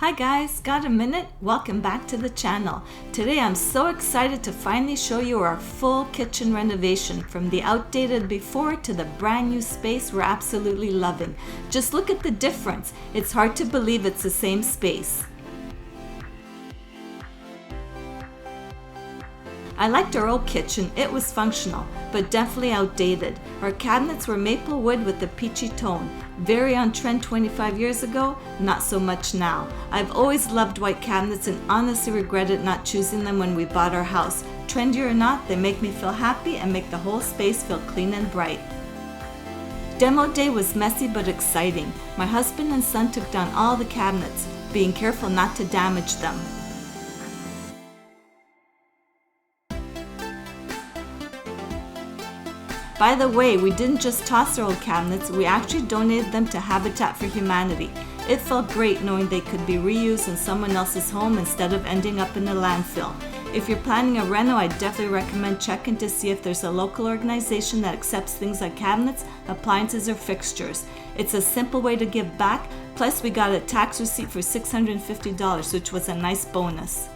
Hi guys, got a minute? Welcome back to the channel. Today I'm so excited to finally show you our full kitchen renovation, from the outdated before to the brand new space we're absolutely loving. Just look at the difference. It's hard to believe it's the same space. I liked our old kitchen. It was functional, but definitely outdated. Our cabinets were maple wood with a peachy tone. Very on trend 25 years ago, not so much now. I've always loved white cabinets and honestly regretted not choosing them when we bought our house. Trendy or not, they make me feel happy and make the whole space feel clean and bright. Demo day was messy but exciting. My husband and son took down all the cabinets, being careful not to damage them. By the way, we didn't just toss our old cabinets, we actually donated them to Habitat for Humanity. It felt great knowing they could be reused in someone else's home instead of ending up in a landfill. If you're planning a reno, I definitely recommend checking to see if there's a local organization that accepts things like cabinets, appliances, or fixtures. It's a simple way to give back, plus we got a tax receipt for $650, which was a nice bonus.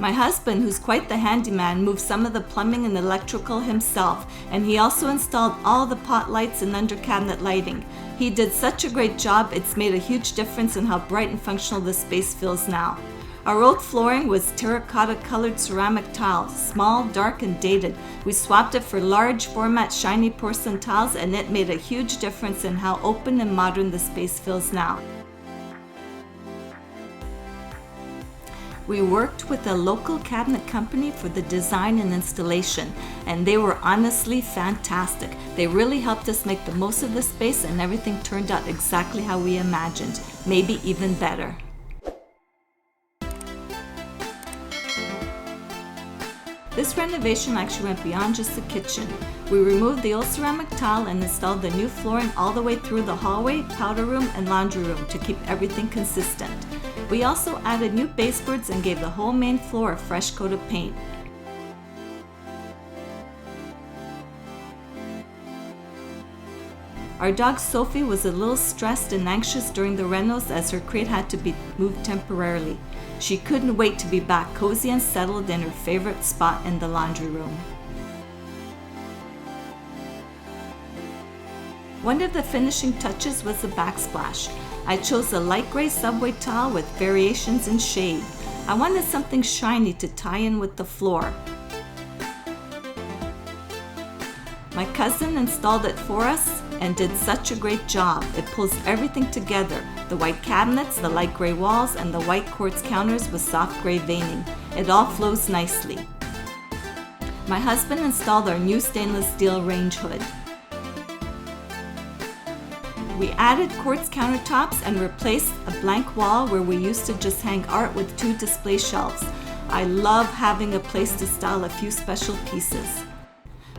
My husband, who's quite the handyman, moved some of the plumbing and electrical himself, and he also installed all the pot lights and under cabinet lighting. He did such a great job, it's made a huge difference in how bright and functional the space feels now. Our old flooring was terracotta colored ceramic tiles, small, dark, and dated. We swapped it for large format shiny porcelain tiles, and it made a huge difference in how open and modern the space feels now. We worked with a local cabinet company for the design and installation, and they were honestly fantastic. They really helped us make the most of the space, and everything turned out exactly how we imagined, maybe even better. This renovation actually went beyond just the kitchen. We removed the old ceramic tile and installed the new flooring all the way through the hallway, powder room, and laundry room to keep everything consistent. We also added new baseboards and gave the whole main floor a fresh coat of paint. Our dog Sophie was a little stressed and anxious during the renos as her crate had to be moved temporarily. She couldn't wait to be back cozy and settled in her favorite spot in the laundry room. One of the finishing touches was the backsplash. I chose a light gray subway tile with variations in shade. I wanted something shiny to tie in with the floor. My cousin installed it for us and did such a great job. It pulls everything together: the white cabinets, the light gray walls, and the white quartz counters with soft gray veining. It all flows nicely. My husband installed our new stainless steel range hood. We added quartz countertops and replaced a blank wall where we used to just hang art with 2 display shelves. I love having a place to style a few special pieces.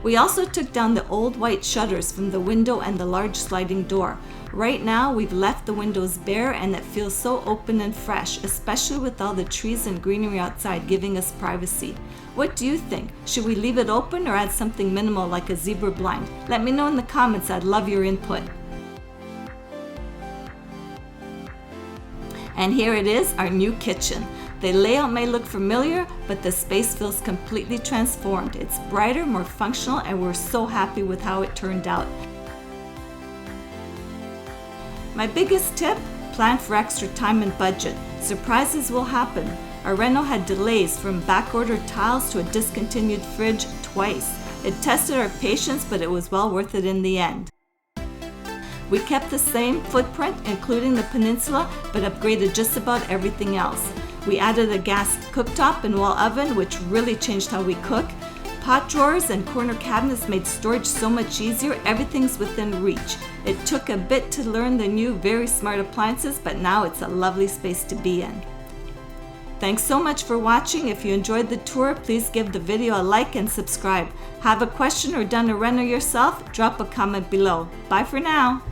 We also took down the old white shutters from the window and the large sliding door. Right now we've left the windows bare and it feels so open and fresh, especially with all the trees and greenery outside giving us privacy. What do you think? Should we leave it open or add something minimal like a zebra blind? Let me know in the comments, I'd love your input. And here it is, our new kitchen. The layout may look familiar, but the space feels completely transformed. It's brighter, more functional, and we're so happy with how it turned out. My biggest tip: plan for extra time and budget. Surprises will happen. Our reno had delays, from back-ordered tiles to a discontinued fridge twice. It tested our patience, but it was well worth it in the end. We kept the same footprint, including the peninsula, but upgraded just about everything else. We added a gas cooktop and wall oven, which really changed how we cook. Pot drawers and corner cabinets made storage so much easier. Everything's within reach. It took a bit to learn the new, very smart appliances, but now it's a lovely space to be in. Thanks so much for watching. If you enjoyed the tour, please give the video a like and subscribe. Have a question or done a reno yourself? Drop a comment below. Bye for now.